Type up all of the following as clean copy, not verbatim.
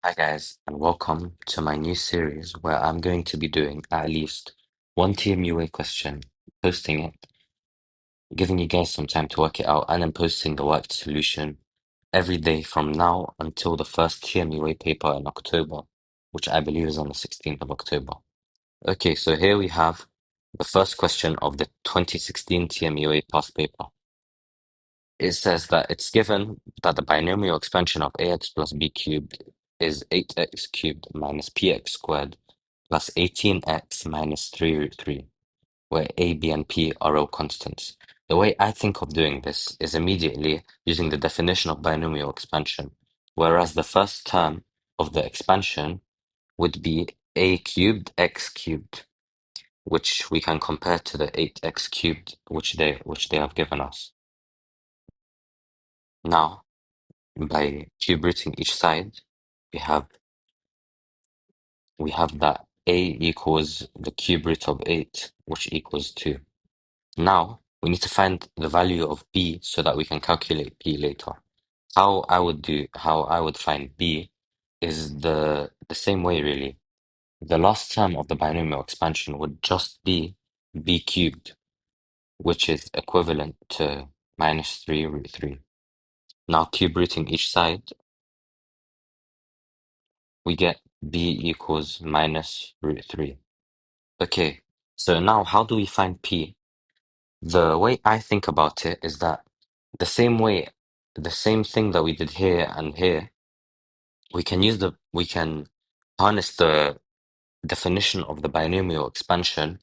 Hi guys, and welcome to my new series where I'm going to be doing at least one TMUA question, posting it, giving you guys some time to work it out, and then posting the worked solution every day from now until the first TMUA paper in October, which I believe is on the 16th of October. Okay, so here we have the first question of the 2016 TMUA past paper. It says that it's given that the binomial expansion of ax plus b cubed is 8x cubed minus px squared plus 18x minus 3 root 3, where a, b, and p are all constants. The way I think of doing this is immediately using the definition of binomial expansion, whereas the first term of the expansion would be a cubed x cubed, which we can compare to the 8x cubed, which they have given us. Now, by cube rooting each side, we have that a equals the cube root of 8, which equals 2. Now, we need to find the value of b so that we can calculate p later. How I would find b is the same way, really. The last term of the binomial expansion would just be b cubed, which is equivalent to minus 3 root 3. Now, cube rooting each side, we get b equals minus root 3. Okay, so now how do we find p? The way I think about it is that the same way, the same thing that we did here and here, we can harness the definition of the binomial expansion,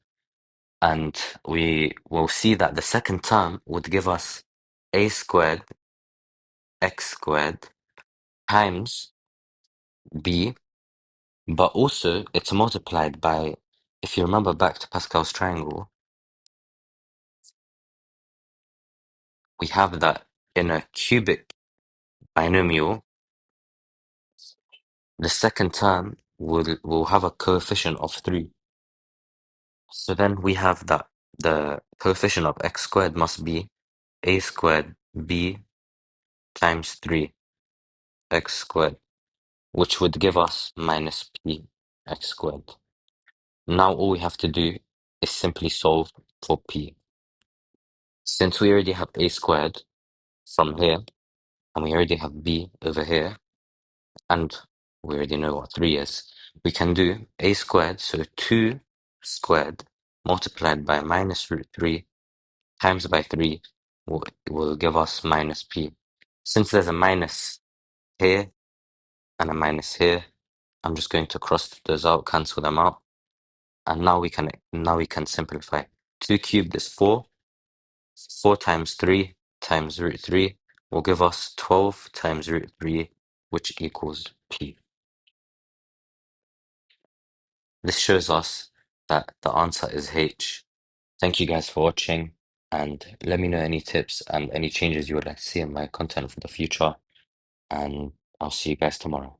and we will see that the second term would give us a squared x squared times b, but also it's multiplied by, if you remember back to Pascal's triangle, we have that in a cubic binomial, the second term will have a coefficient of 3. So then we have that the coefficient of x squared must be a squared b times 3 x squared, which would give us minus p x squared. Now all we have to do is simply solve for p. Since we already have a squared from here, and we already have b over here, and we already know what 3 is, we can do a squared, so 2 squared multiplied by minus root 3 times by 3 will give us minus p. Since there's a minus here and a minus here, I'm just going to cross those out, cancel them out, and now we can simplify. 2 cubed is 4. 4 times 3 times root 3 will give us 12 times root 3, which equals p. This shows us that the answer is H. Thank you guys for watching, and let me know any tips and any changes you would like to see in my content for the future, and I'll see you guys tomorrow.